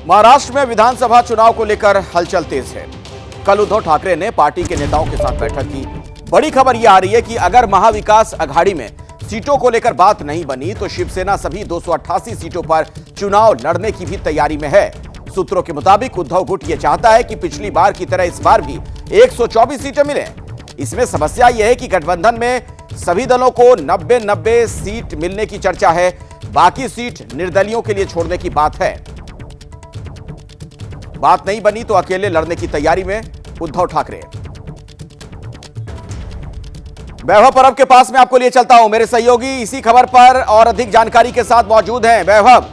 महाराष्ट्र में विधानसभा चुनाव को लेकर हलचल तेज है। कल उद्धव ठाकरे ने पार्टी के नेताओं के साथ बैठक की। बड़ी खबर यह आ रही है कि अगर महाविकास अघाड़ी में सीटों को लेकर बात नहीं बनी तो शिवसेना सभी 288 सीटों पर चुनाव लड़ने की भी तैयारी में है। सूत्रों के मुताबिक उद्धव गुट यह चाहता है कि पिछली बार की तरह इस बार भी 124 सीटें मिलें। इसमें समस्या यह है कि गठबंधन में सभी दलों को 90-90 सीट मिलने की चर्चा है। बाकी सीट निर्दलियों के लिए छोड़ने की बात है। बात नहीं बनी तो अकेले लड़ने की तैयारी में उद्धव ठाकरे। वैभव परब के पास मैं आपको लिए चलता हूं। मेरे सहयोगी इसी खबर पर और अधिक जानकारी के साथ मौजूद हैं। वैभव,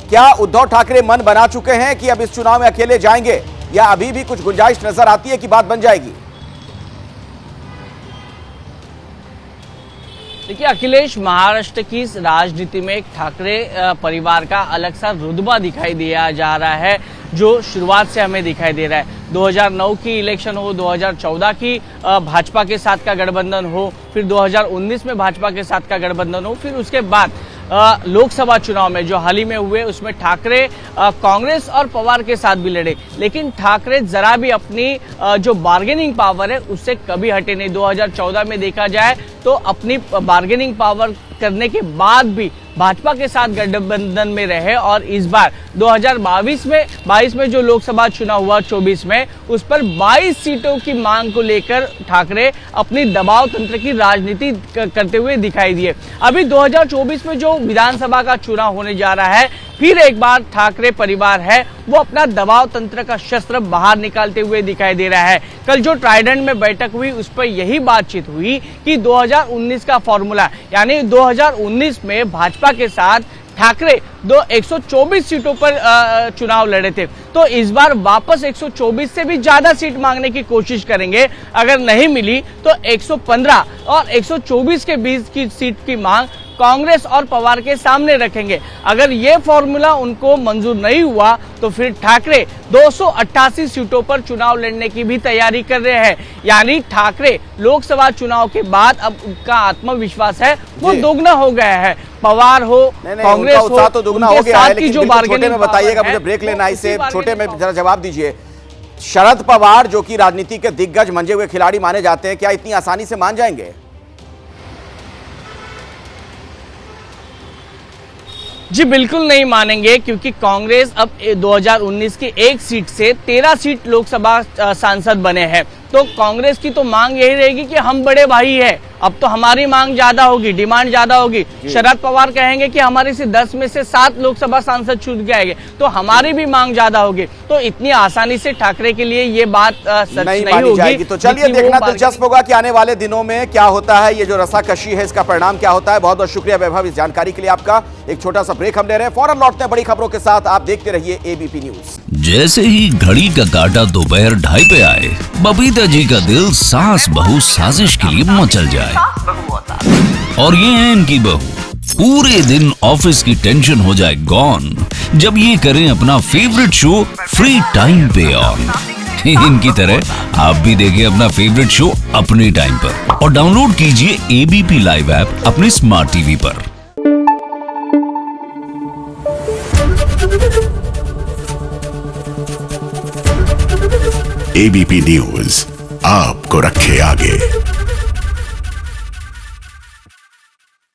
क्या उद्धव ठाकरे मन बना चुके हैं कि अब इस चुनाव में अकेले जाएंगे या अभी भी कुछ गुंजाइश नजर आती है कि बात बन जाएगी? देखिए अखिलेश, महाराष्ट्र की राजनीति में एक ठाकरे परिवार का अलग सा रुतबा दिखाई दिया जा रहा है, जो शुरुआत से हमें दिखाई दे रहा है। 2009 की इलेक्शन हो, 2014 की भाजपा के साथ का गठबंधन हो, फिर 2019 में भाजपा के साथ का गठबंधन हो, फिर उसके बाद लोकसभा चुनाव में जो हाल ही में हुए उसमें ठाकरे कांग्रेस और पवार के साथ भी लड़े, लेकिन ठाकरे जरा भी अपनी जो बार्गेनिंग पावर है उससे कभी हटे नहीं। 2014 में देखा जाए तो अपनी बार्गेनिंग पावर करने के बाद भी भाजपा के साथ गठबंधन में रहे और इस बार 2022 में जो लोकसभा चुनाव हुआ 24 में, उस पर 22 सीटों की मांग को लेकर ठाकरे अपनी दबाव तंत्र की राजनीति करते हुए दिखाई दिए। अभी 2024 में जो विधानसभा का चुनाव होने जा रहा है, फिर एक बार ठाकरे परिवार है वो अपना दबाव तंत्र का शस्त्र बाहर निकालते हुए दिखाई दे रहा है। कल जो ट्राइडेंट में बैठक हुई उस पर यही बातचीत हुई कि 2019 का फॉर्मूला, यानी 2019 में भाजपा के साथ ठाकरे 124 सीटों पर चुनाव लड़े थे, तो इस बार वापस 124 से भी ज्यादा सीट मांगने की कोशिश करेंगे। अगर नहीं मिली तो 115 और 124 के बीच की सीट की मांग कांग्रेस और पवार के सामने रखेंगे। अगर ये फॉर्मूला उनको मंजूर नहीं हुआ तो फिर ठाकरे 288 सीटों पर चुनाव लड़ने की भी तैयारी कर रहे हैं। यानी ठाकरे लोकसभा चुनाव के बाद अब उनका आत्मविश्वास है वो दोगुना हो गया है। पवार हो, कांग्रेस हो, तो दुगना हो गया है, लेकिन जो छोटे में बताइएगा, मुझे ब्रेक लेना है, इसे छोटे में जरा जवाब दीजिए। शरद पवार जो कि राजनीति के दिग्गज मंजे हुए खिलाड़ी माने जाते हैं, क्या इतनी आसानी से मान जाएंगे? जी बिल्कुल नहीं मानेंगे, क्योंकि कांग्रेस अब 2019 की एक सीट से 13 सीट लोकसभा सांसद बने हैं। तो कांग्रेस की तो मांग यही रहेगी कि हम बड़े भाई हैं, अब तो हमारी मांग ज्यादा होगी, डिमांड ज्यादा होगी। शरद पवार कहेंगे कि हमारे से 10 में से 7 लोकसभा सांसद छूट जाएंगे, तो हमारी भी मांग ज्यादा होगी। तो इतनी आसानी से ठाकरे के लिए ये बात सच नहीं होगी। तो चलिए देखना दिलचस्प होगा कि आने वाले दिनों में क्या होता है, ये जो रस्साकशी है इसका परिणाम क्या होता है। बहुत बहुत शुक्रिया वैभव इस जानकारी के लिए आपका। एक छोटा सा ब्रेक हम ले रहे हैं, फौरन लौटते हैं बड़ी खबरों के साथ। आप देखते रहिए एबीपी न्यूज। जैसे ही घड़ी का काटा दोपहर 2:30 पे आए, बबीता जी का दिल सास बहू साजिश के लिए मचल जाए। और ये है इनकी बहू, पूरे दिन ऑफिस की टेंशन हो जाए गॉन जब ये करें अपना फेवरेट शो फ्री टाइम पे ऑन। इनकी तरह आप भी देखिए अपना फेवरेट शो अपने टाइम पर और डाउनलोड कीजिए एबीपी लाइव ऐप अपने स्मार्ट टीवी पर। एबीपी न्यूज आपको रखे आगे।